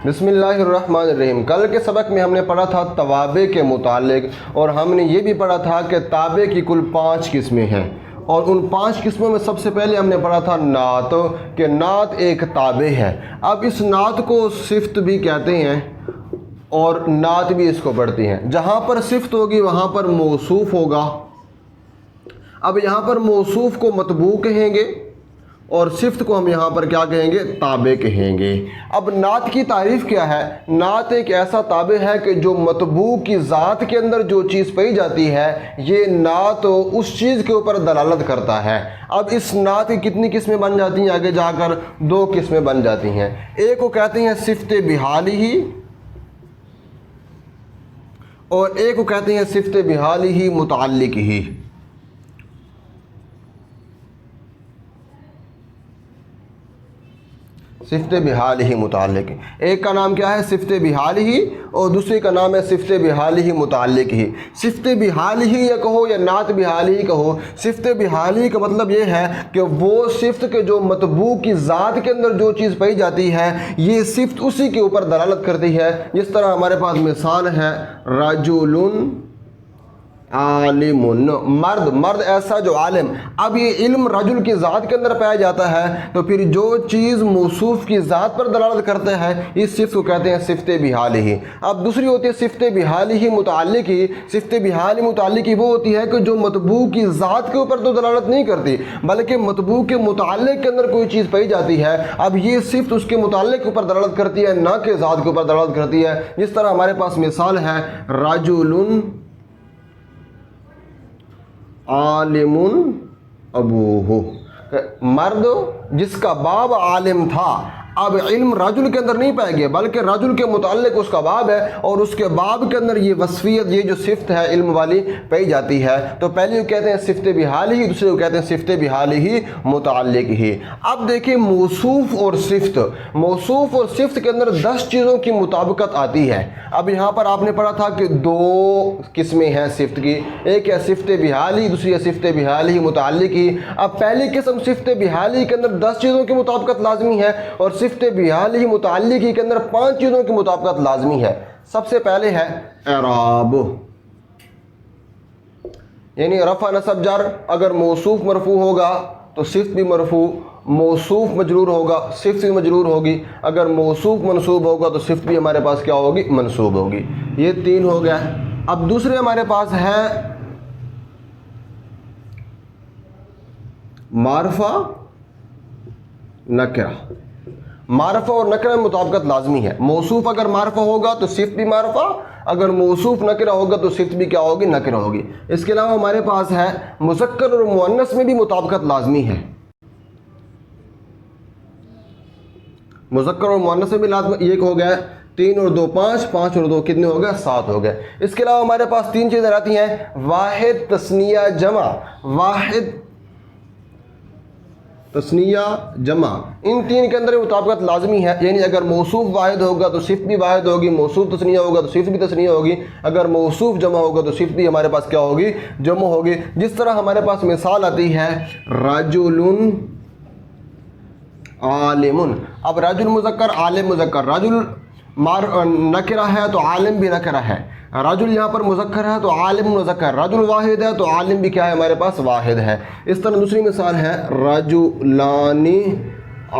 بسم اللہ الرحمن الرحیم۔ کل کے سبق میں ہم نے پڑھا تھا توابع کے متعلق، اور ہم نے یہ بھی پڑھا تھا کہ تابع کی کل 5 قسمیں ہیں، اور ان 5 قسموں میں سب سے پہلے ہم نے پڑھا تھا نعت، کہ نعت ایک تابع ہے۔ اب اس نعت کو صفت بھی کہتے ہیں اور نعت بھی اس کو پڑھتی ہیں۔ جہاں پر صفت ہوگی وہاں پر موصوف ہوگا۔ اب یہاں پر موصوف کو مطبوع کہیں گے اور صفت کو ہم یہاں پر کیا کہیں گے؟ تابع کہیں گے۔ اب نعت کی تعریف کیا ہے؟ نعت ایک ایسا تابع ہے کہ جو مطبوع کی ذات کے اندر جو چیز پائی جاتی ہے، یہ نعت اس چیز کے اوپر دلالت کرتا ہے۔ اب اس نعت کی کتنی قسمیں بن جاتی ہیں؟ آگے جا کر 2 قسمیں بن جاتی ہیں۔ ایک کو کہتے ہیں صفت بحالہ، اور ایک کو کہتے ہیں صفت بحالہ متعلقہ۔ صفت بحالہ متعلق، ایک کا نام کیا ہے؟ صفت بحالہ، اور دوسری کا نام ہے صفت بحالہ متعلقہ۔ صفت بحالہ یا کہو یا نعت بحالہ کہو، صفت بحالہ کا مطلب یہ ہے کہ وہ صفت کے جو مطبوع کی ذات کے اندر جو چیز پائی جاتی ہے، یہ صفت اسی کے اوپر دلالت کرتی ہے۔ جس طرح ہمارے پاس مثال ہے رجل عالم، مرد ایسا جو عالم۔ اب یہ علم رجل کی ذات کے اندر پایا جاتا ہے، تو پھر جو چیز موصوف کی ذات پر دلالت کرتے ہیں اس صفت کو کہتے ہیں صفت بحالہ۔ اب دوسری ہوتی ہے صفت بحالہ متعلقہ۔ صفت بحالہ متعلقہ وہ ہوتی ہے کہ جو مطبوع کی ذات کے اوپر تو دلالت نہیں کرتی، بلکہ مطبوع کے متعلق کے اندر کوئی چیز پائی جاتی ہے۔ اب یہ صفت اس کے متعلق کے اوپر دلالت کرتی ہے، نہ کہ ذات کے اوپر دلالت کرتی ہے۔ جس طرح ہمارے پاس مثال ہے رجل عالم ابوہ، مرد جس کا باپ عالم تھا۔ اب علم رجل کے اندر نہیں پائے گے، بلکہ رجل کے متعلق اس کا باپ ہے، اور اس کے باپ کے اندر یہ وصفیت، یہ جو صفت ہے علم والی پائی جاتی ہے۔ تو پہلی کو کہتے ہیں صفت بحالہ، دوسرے کو کہتے ہیں صفت بحالہ متعلقہ۔ اب دیکھیں موصوف اور صفت، موصوف اور صفت کے اندر 10 چیزوں کی مطابقت آتی ہے۔ اب یہاں پر آپ نے پڑھا تھا کہ 2 قسمیں ہیں صفت کی، ایک ہے صفت بحالہ، دوسری ہے صفت بحالہ متعلقہ۔ اب پہلی قسم صفت بحالہ کے اندر 10 چیزوں کی مطابقت لازمی ہے، اور صفت بحالہ متعلقہ کے اندر 5 چیزوں کی مطابقت لازمی ہے۔ سب سے پہلے ہے اعراب، یعنی رفع نصب جر۔ اگر موصوف مرفوع ہوگا تو صفت بھی مرفوع، موصوف مجرور ہوگا صفت بھی مجرور ہوگی، اگر موصوف منصوب ہوگا تو صفت بھی ہمارے پاس کیا ہوگی؟ منصوب ہوگی۔ یہ 3 ہو گیا۔ اب دوسرے ہمارے پاس ہے معرفہ نکرہ۔ معرفہ اور نکرہ میں مطابقت لازمی ہے۔ موصوف اگر معرفہ ہوگا تو صفت بھی معرفہ، اگر موصوف نکرہ ہوگا تو صفت بھی کیا ہوگی؟ نکرہ ہوگی۔ اس کے علاوہ ہمارے پاس ہے مذکر اور مؤنث میں بھی مطابقت لازمی ہے۔ مذکر اور مؤنث میں بھی لازمی، ایک ہو گیا 3 اور 2 5، 5 اور 2 کتنے ہو گئے؟ 7 ہو گئے۔ اس کے علاوہ ہمارے پاس 3 چیزیں رہتی ہیں، واحد، تثنیہ، جمع۔ واحد، تثنیہ، جمع، ان 3 کے اندر مطابقت لازمی ہے۔ یعنی اگر موصوف واحد ہوگا تو صفت بھی واحد ہوگی، موصوف تثنیہ ہوگا تو صفت بھی تثنیہ ہوگی، اگر موصوف جمع ہوگا تو صفت بھی ہمارے پاس کیا ہوگی؟ جمع ہوگی۔ جس طرح ہمارے پاس مثال آتی ہے رجل عالم۔ اب رجل مذکر، عالم مذکر، رجل نکرہ ہے تو عالم بھی نکرہ ہے، رجل یہاں پر مذکر ہے تو عالم مذکر، رجل واحد ہے تو عالم بھی کیا ہے؟ ہمارے پاس واحد ہے۔ اس طرح دوسری مثال ہے رجلان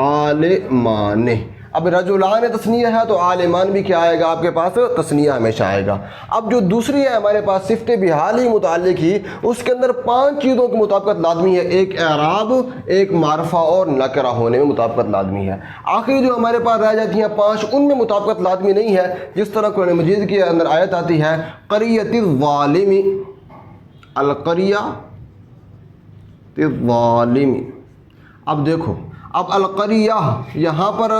عالمان۔ اب رجلان تثنیہ ہے تو عالمان بھی کیا آئے گا آپ کے پاس؟ تثنیہ ہمیشہ آئے گا۔ اب جو دوسری ہے ہمارے پاس صفت بحالہ متعلقہ، اس کے اندر 5 چیزوں کی مطابقت لازمی ہے، ایک اعراب، ایک معرفہ اور نکرہ ہونے میں مطابقت لازمی ہے۔ آخری جو ہمارے پاس رہ جاتی ہیں 5، ان میں مطابقت لازمی نہیں ہے۔ جس طرح قرآن مجید کے اندر آیت آتی ہے قریۃ الظالم، القریہ الظالم۔ اب دیکھو، اب القریہ یہاں پر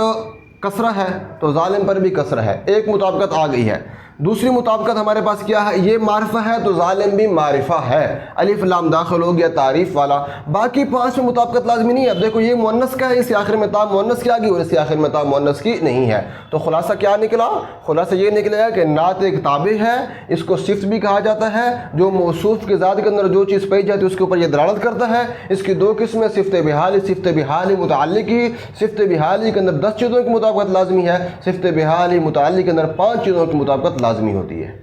کسرہ ہے تو ظالم پر بھی کسرہ ہے، ایک مطابقت آ گئی ہے۔ دوسری مطابقت ہمارے پاس کیا ہے؟ یہ معرفہ ہے تو ظالم بھی معرفہ ہے، الف لام داخل ہو گیا تعریف والا۔ باقی 5 میں مطابقت لازمی نہیں ہے۔ اب دیکھو یہ مؤنث کا ہے، اس کے آخر میں تا مؤنث کی آ گئی اور اس کے آخر میں تا مؤنث کی نہیں ہے، تو خلاصہ کیا نکلا؟ خلاصہ یہ نکلے گا کہ نعت ایک تابع ہے، اس کو صفت بھی کہا جاتا ہے، جو موصوف کی ذات کے اندر جو چیز پائی جاتی ہے اس کے اوپر یہ دلالت کرتا ہے۔ اس کی 2 قسمیں، صفت بحالی، صفت بحالی متعلقی۔ صفت بحالی کے اندر 10 چیزوں کی مطابقت لازمی ہے، صفت بحالی متعلق کے اندر 5 چیزوں کی مطابقت لازمی ہوتی ہے۔